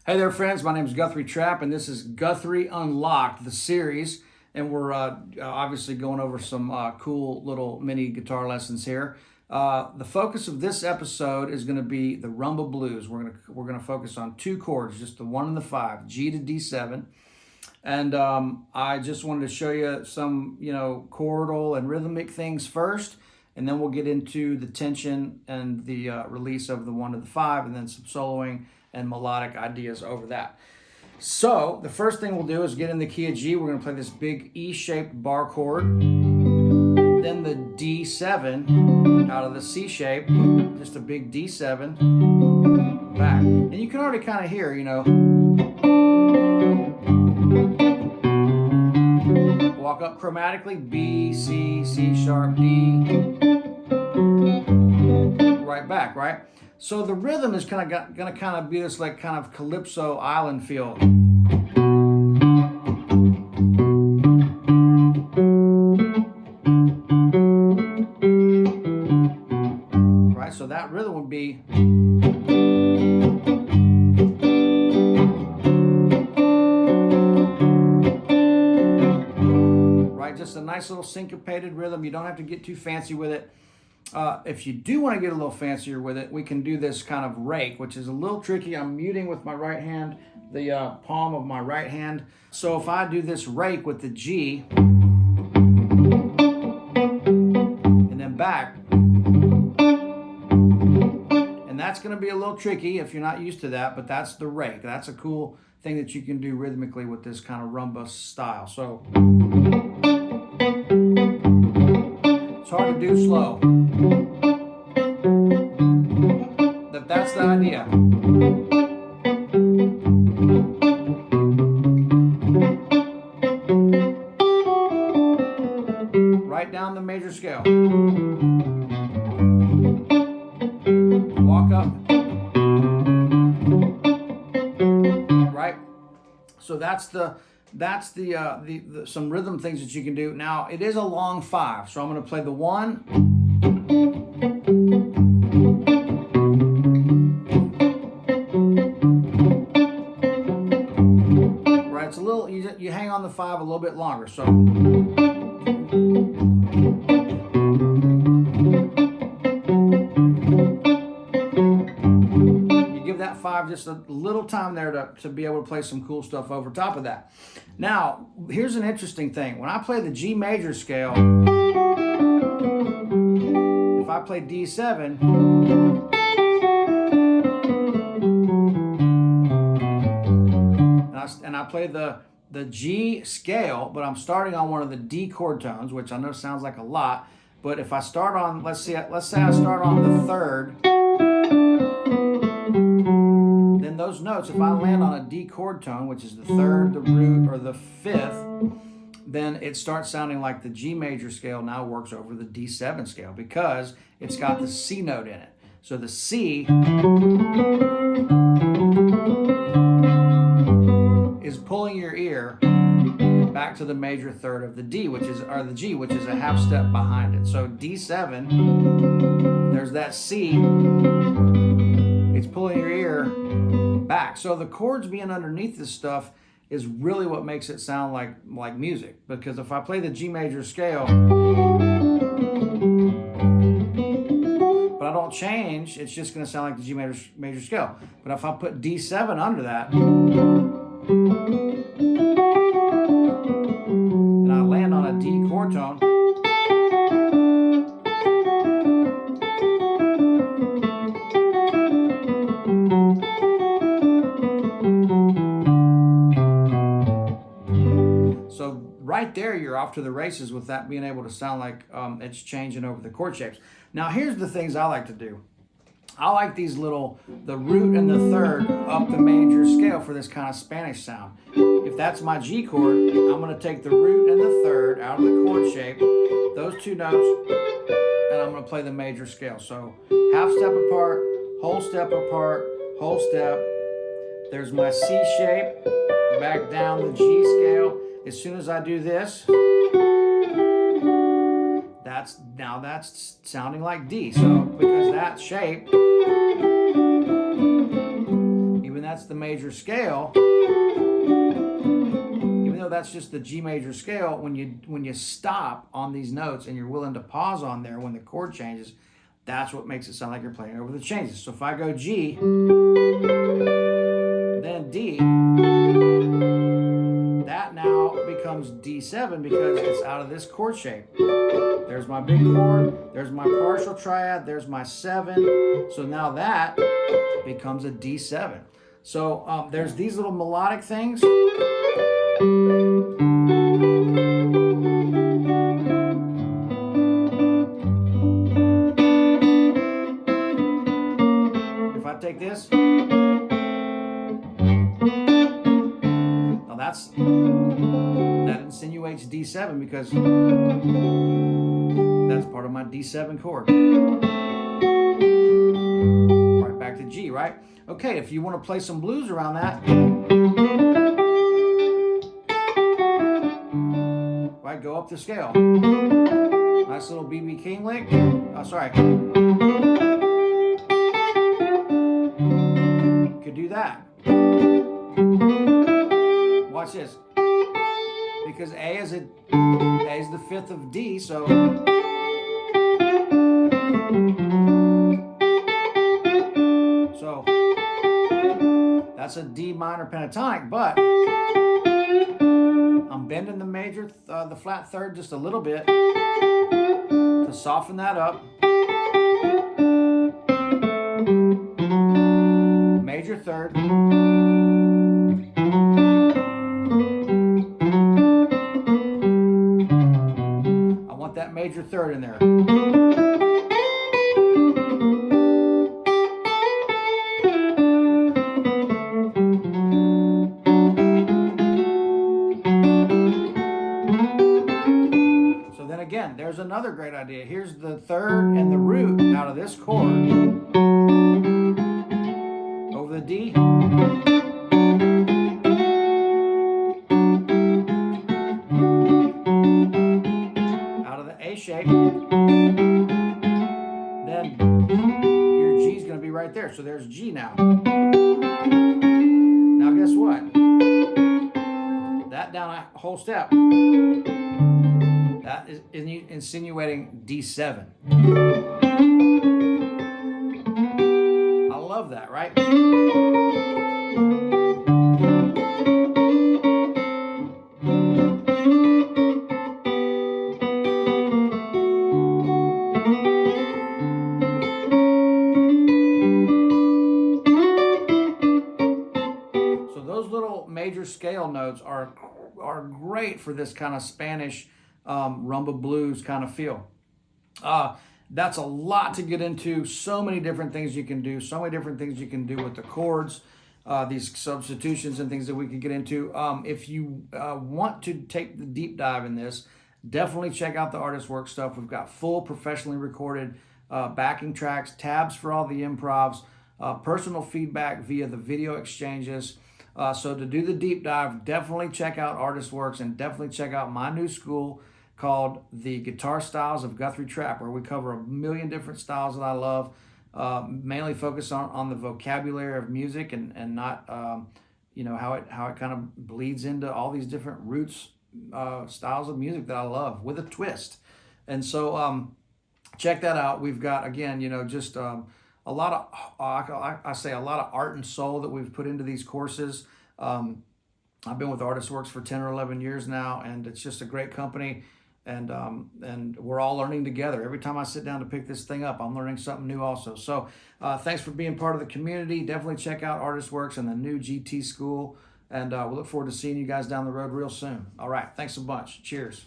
Hey there, friends. My name is Guthrie Trapp, and this is Guthrie Unlocked, the series. And we're obviously going over some cool little mini guitar lessons here. The focus of this episode is going to be the Rhumba blues. We're gonna focus on two chords, just the 1 and the 5, G to D7. And I just wanted to show you some, chordal and rhythmic things first, and then we'll get into the tension and the release of the 1 to the 5, and then some soloing and melodic ideas over that. So the first thing we'll do is get in the key of G. We're going to play this big E-shaped bar chord, then the D7 out of the C shape, just a big D7 back. And you can already kind of hear, walk up chromatically, B, C, C sharp, D, right back, right? So the rhythm is going to be this like kind of calypso island feel. Right, so that rhythm would be right, just a nice little syncopated rhythm. You don't have to get too fancy with it. If you do want to get a little fancier with it, we can do this kind of rake, which is a little tricky. I'm muting with my right hand, the palm of my right hand. So if I do this rake with the G, and then back, and that's going to be a little tricky if you're not used to that, but that's the rake. That's a cool thing that you can do rhythmically with this kind of rumba style. So it's hard to do slow. That's the idea. Right down the major scale. Walk up. Right? So that's the some rhythm things that you can do. Now it is a long 5, so I'm going to play the 1. It's a little, you hang on the 5 a little bit longer. So you give that 5 just a little time there to be able to play some cool stuff over top of that. Now, here's an interesting thing. When I play the G major scale, if I play D7, and I play the G scale, but I'm starting on one of the D chord tones, which I know sounds like a lot, but if I start on, let's say I start on the 3rd, then those notes, if I land on a D chord tone, which is the 3rd, the root, or the 5th, then it starts sounding like the G major scale now works over the D7 scale because it's got the C note in it. So the C is pulling your ear back to the major 3rd of the D, which is the G, which is a half step behind it. So D7, there's that C, it's pulling your ear back. So the chords being underneath this stuff is really what makes it sound like music. Because if I play the G major scale, but I don't change, it's just going to sound like the G major scale. But if I put D7 under that, and I land on a D chord tone, so right there you're off to the races with that being able to sound like it's changing over the chord shapes. Now here's the things I like to do. I like the root and the 3rd up the major scale for this kind of Spanish sound. If that's my G chord, I'm going to take the root and the 3rd out of the chord shape, those 2 notes, and I'm going to play the major scale. So half step apart, whole step apart, whole step. There's my C shape, back down the G scale. As soon as I do this, that's sounding like D. So because that shape, even that's the major scale, even though that's just the G major scale, when you stop on these notes and you're willing to pause on there when the chord changes, that's what makes it sound like you're playing over the changes. So if I go G, then D, that now becomes D7 because it's out of this chord shape. There's my big chord, there's my partial triad, there's my 7. So now that becomes a D7. So there's these little melodic things. If I take this, now that insinuates D7 because that's part of my D7 chord. Right back to G, right? Okay, if you want to play some blues around that, right, go up the scale. Nice little B.B. King lick. Oh, sorry. Could do that. Watch this. Because A is the 5th of D, so that's a D minor pentatonic, but I'm bending the major, the flat third just a little bit to soften that up. Major third. I want that major third in there. Again, there's another great idea. Here's the third and the root out of this chord over the D, out of the A shape, then your G is going to be right there. So there's G now. Now guess what? That down a whole step. That is insinuating D7. I love that, right? So those little major scale notes are great for this kind of Spanish rumba blues kind of feel. That's a lot to get into. So many different things you can do. So many different things you can do with the chords. These substitutions and things that we could get into. If you want to take the deep dive in this, definitely check out the ArtistWorks stuff. We've got full professionally recorded backing tracks, tabs for all the improvs, personal feedback via the video exchanges. So to do the deep dive, definitely check out ArtistWorks and definitely check out my new school called The Guitar Styles of Guthrie Trapp, where we cover a million different styles that I love, mainly focus on the vocabulary of music and not how it kind of bleeds into all these different roots styles of music that I love with a twist. And so check that out. We've got, again, just a lot of I say a lot of art and soul that we've put into these courses. I've been with ArtistWorks for 10 or 11 years now, and it's just a great company. And we're all learning together. Every time I sit down to pick this thing up, I'm learning something new also. So thanks for being part of the community. Definitely check out ArtistWorks and the new GT school. And we look forward to seeing you guys down the road real soon. All right. Thanks a bunch. Cheers.